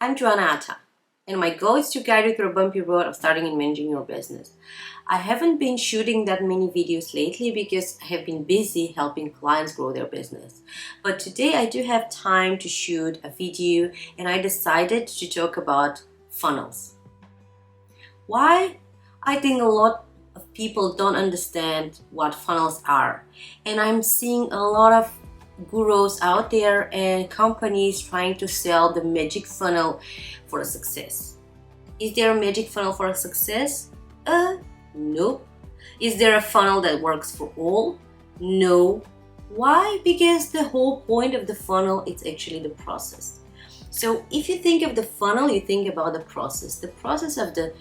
I'm Joanna Atta, and my goal is to guide you through a bumpy road of starting and managing your business. I haven't been shooting that many videos lately because I have been busy helping clients grow their business. But today I do have time to shoot a video, and I decided to talk about funnels. Why? I think a lot of people don't understand what funnels are, and I'm seeing a lot of gurus out there and companies trying to sell the magic funnel for a success. Is there a magic funnel for a success? Nope. Is there a funnel that works for all? No. Why? Because the whole point of the funnel is actually the process. So if you think of the funnel, you think about the process of the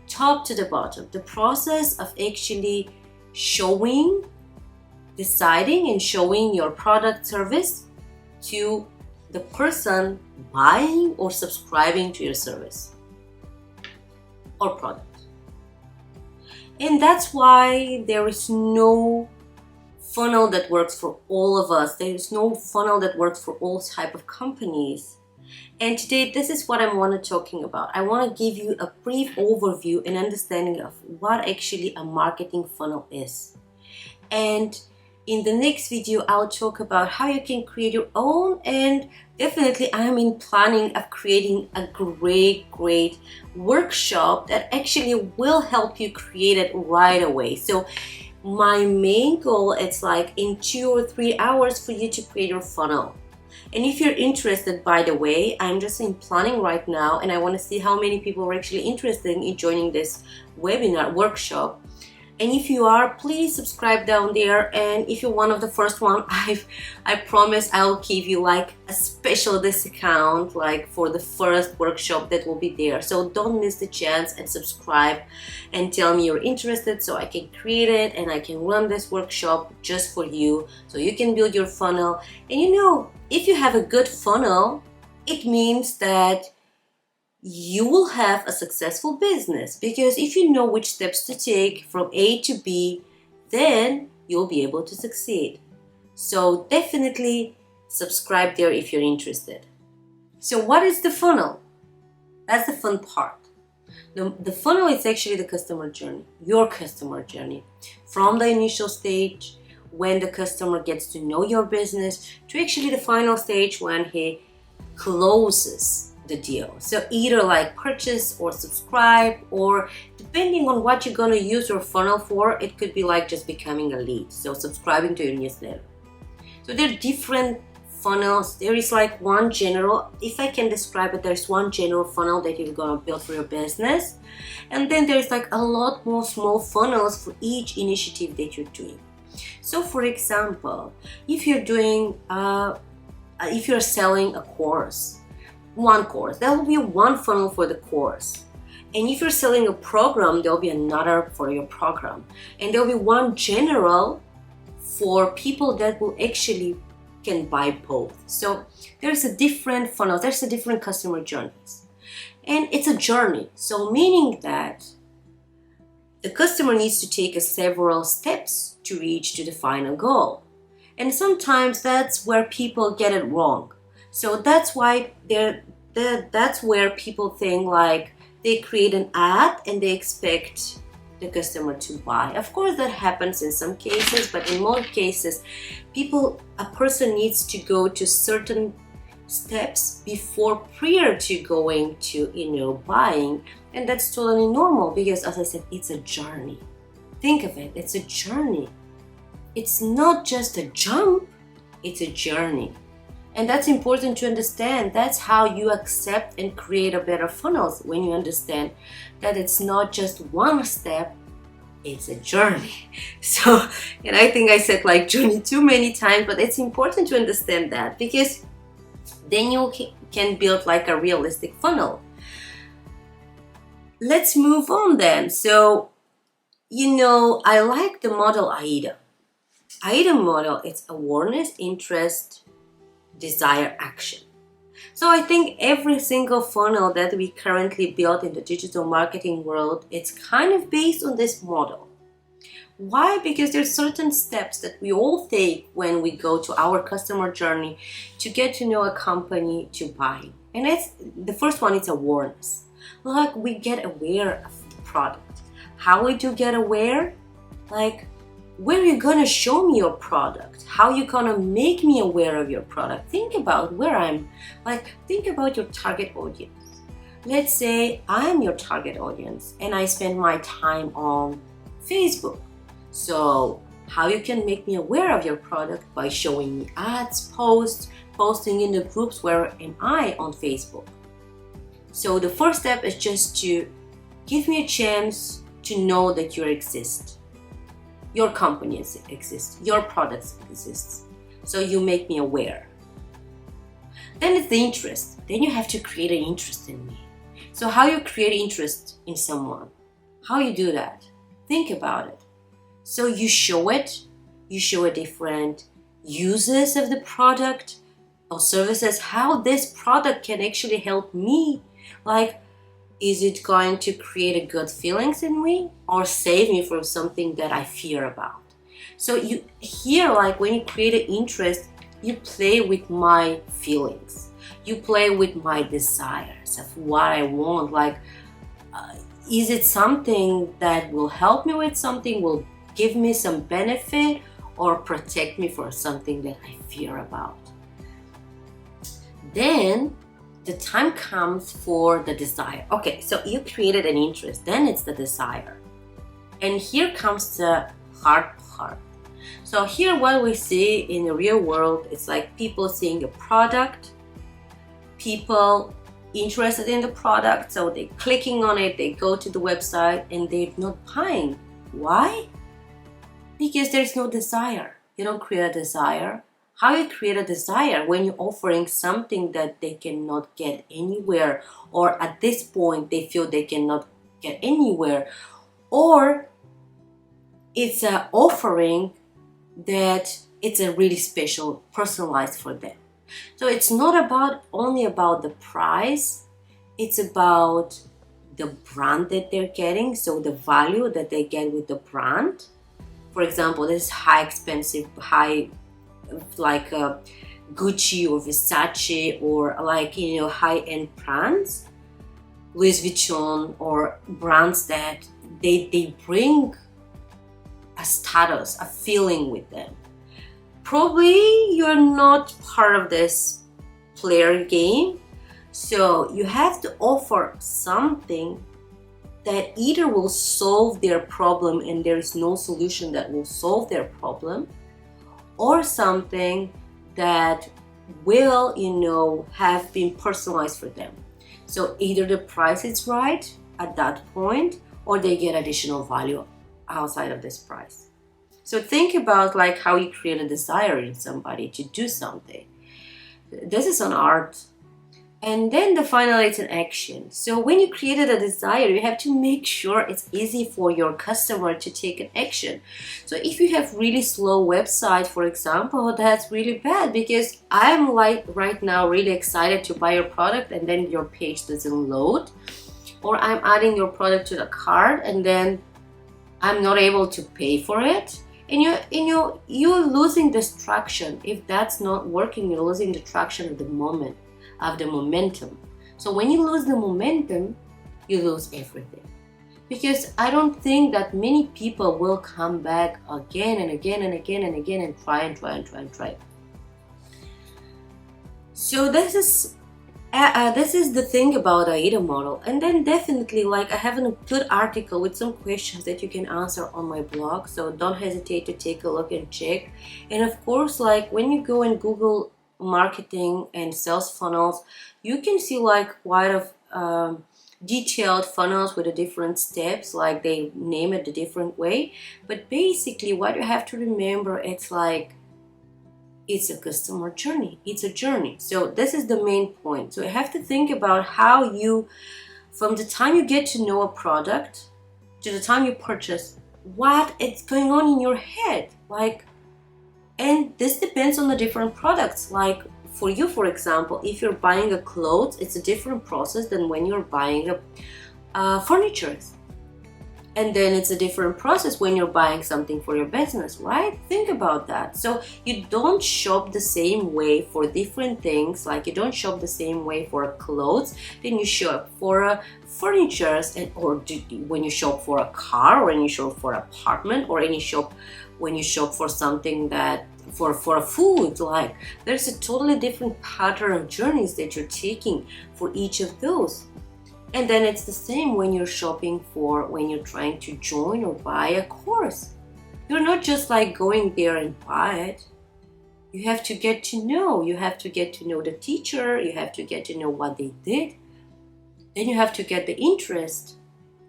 top to the bottom, the process of actually showing, deciding and showing your product service to the person buying or subscribing to your service or product. And that's why there is no funnel that works for all of us. There is no funnel that works for all type of companies. And today, this is what I want to talking about. I want to give you a brief overview and understanding of what actually a marketing funnel is. And in the next video, I'll talk about how you can create your own, and definitely I'm in planning of creating a great workshop that actually will help you create it right away. So my main goal is like in 2 or 3 hours for you to create your funnel. And if you're interested, by the way, I'm just in planning right now, and I want to see how many people are actually interested in joining this webinar workshop. And if you are, please subscribe down there. And if you're one of the first one, I promise I'll give you like a special discount like for the first workshop that will be there. So don't miss the chance and subscribe and tell me you're interested so I can create it and I can run this workshop just for you so you can build your funnel. And you know, if you have a good funnel, it means that you will have a successful business, because if you know which steps to take from A to B, then you'll be able to succeed. So definitely subscribe there if you're interested. So what is the funnel? That's the fun part. The funnel is actually the customer journey, your customer journey, from the initial stage when the customer gets to know your business to actually the final stage when he closes the deal. So either like purchase or subscribe, or depending on what you're going to use your funnel for, it could be like just becoming a lead, so subscribing to your newsletter. So there are different funnels. There is like one general, if I can describe it, there's one general funnel that you're going to build for your business, and then there's like a lot more small funnels for each initiative that you're doing. So for example, if you're doing if you're selling a course, one course, there will be one funnel for the course. And if you're selling a program, there'll be another for your program. And there'll be one general for people that will actually can buy both. So there's a different funnel, there's a different customer journeys. And it's a journey. So meaning that the customer needs to take several steps to reach to the final goal. And sometimes that's where people get it wrong. So that's why that's where people think like they create an ad and they expect the customer to buy. Of course, that happens in some cases, but in most cases, a person needs to go to certain steps prior to going to buying, and that's totally normal because, as I said, it's a journey. Think of it, it's a journey. It's not just a jump, it's a journey. And that's important to understand. That's how you accept and create a better funnels, when you understand that it's not just one step, it's a journey. So, and I think I said like journey too many times, but it's important to understand that, because then you can build like a realistic funnel. Let's move on then. So, I like the model AIDA. AIDA model, it's awareness, interest, desire, action. So I think every single funnel that we currently build in the digital marketing world, it's kind of based on this model. Why? Because there's certain steps that we all take when we go to our customer journey to get to know a company to buy. And it's the first one, it's awareness. Like, we get aware of the product. How we do get aware? Like, where are you gonna show me your product? How you gonna make me aware of your product? Think about where I'm, like, think about your target audience. Let's say I'm your target audience and I spend my time on Facebook. So how you can make me aware of your product? By showing me ads, posts, posting in the groups where am I on Facebook. So the first step is just to give me a chance to know that you exist. Your company exists, your products exist. So you make me aware. Then it's the interest. Then you have to create an interest in me. So how you create interest in someone? How you do that? Think about it. So you show it different uses of the product or services, how this product can actually help me. Like, is it going to create a good feelings in me or save me from something that I fear about? So you here, like, when you create an interest, you play with my feelings. You play with my desires of what I want. Like, is it something that will help me with something, will give me some benefit, or protect me from something that I fear about? Then the time comes for the desire. Okay, so you created an interest, then it's the desire. And here comes the hard part. So here what we see in the real world, it's like people seeing a product, people interested in the product, so they're clicking on it, they go to the website and they're not buying. Why? Because there's no desire. You don't create a desire. How you create a desire? When you're offering something that they cannot get anywhere, or at this point they feel they cannot get anywhere, or it's an offering that it's a really special, personalized for them. So it's not only about the price, it's about the brand that they're getting, so the value that they get with the brand. For example, this high expensive, like Gucci or Versace, or like, you know, high-end brands, Louis Vuitton, or brands that they bring a status, a feeling with them. Probably you're not part of this player game, so you have to offer something that either will solve their problem and there is no solution that will solve their problem, or something that will, you know, have been personalized for them. So either the price is right at that point, or they get additional value outside of this price. So think about like how you create a desire in somebody to do something. This is an art. And then the final, it's an action. So when you created a desire, you have to make sure it's easy for your customer to take an action. So if you have really slow website, for example, that's really bad, because I'm like right now really excited to buy your product and then your page doesn't load, or I'm adding your product to the cart and then I'm not able to pay for it. And you're losing this traction. If that's not working, you're losing the traction of the moment, of the momentum. So when you lose the momentum, you lose everything. Because I don't think that many people will come back again and again and again and again and try. So this is the thing about AIDA model. And then definitely, like, I have a good article with some questions that you can answer on my blog, so don't hesitate to take a look and check. And of course, like, when you go and Google marketing and sales funnels, you can see like quite a detailed funnels with the different steps, like they name it a different way. But basically what you have to remember, it's like, it's a customer journey. It's a journey. So this is the main point. So you have to think about how you, from the time you get to know a product to the time you purchase, what is going on in your head. Like, and this depends on the different products. Like for you, for example, if you're buying a clothes, it's a different process than when you're buying a furniture. And then it's a different process when you're buying something for your business, right? Think about that. So you don't shop the same way for different things. Like you don't shop the same way for clothes, then you shop for furniture, when you shop for a car, or when you shop for an apartment, or when you shop for something that for a food. Like there's a totally different pattern of journeys that you're taking for each of those. And then it's the same when you're shopping when you're trying to join or buy a course. You're not just like going there and buy it. You have to get to know. You have to get to know the teacher. You have to get to know what they did. Then you have to get the interest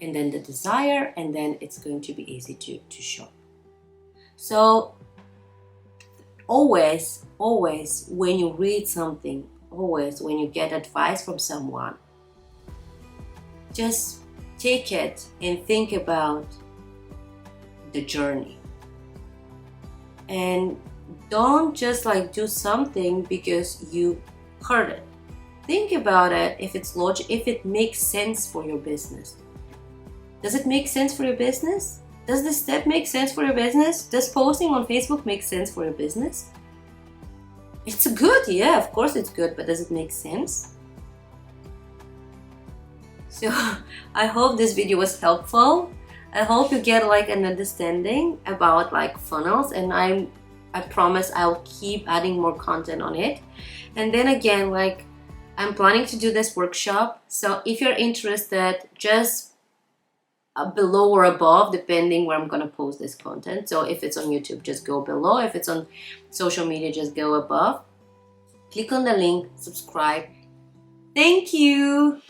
and then the desire, and then it's going to be easy to shop. So always when you read something, always when you get advice from someone, just take it and think about the journey. And don't just like do something because you heard it. Think about it if it's logic, if it makes sense for your business. Does it make sense for your business? Does this step make sense for your business? Does posting on Facebook make sense for your business? It's good, yeah, of course it's good, but does it make sense? So I hope this video was helpful. I hope you get like an understanding about like funnels, and I promise I'll keep adding more content on it. And then again, like I'm planning to do this workshop. So if you're interested, just below or above, depending where I'm gonna post this content. So if it's on YouTube, just go below. If it's on social media, just go above. Click on the link, subscribe. Thank you.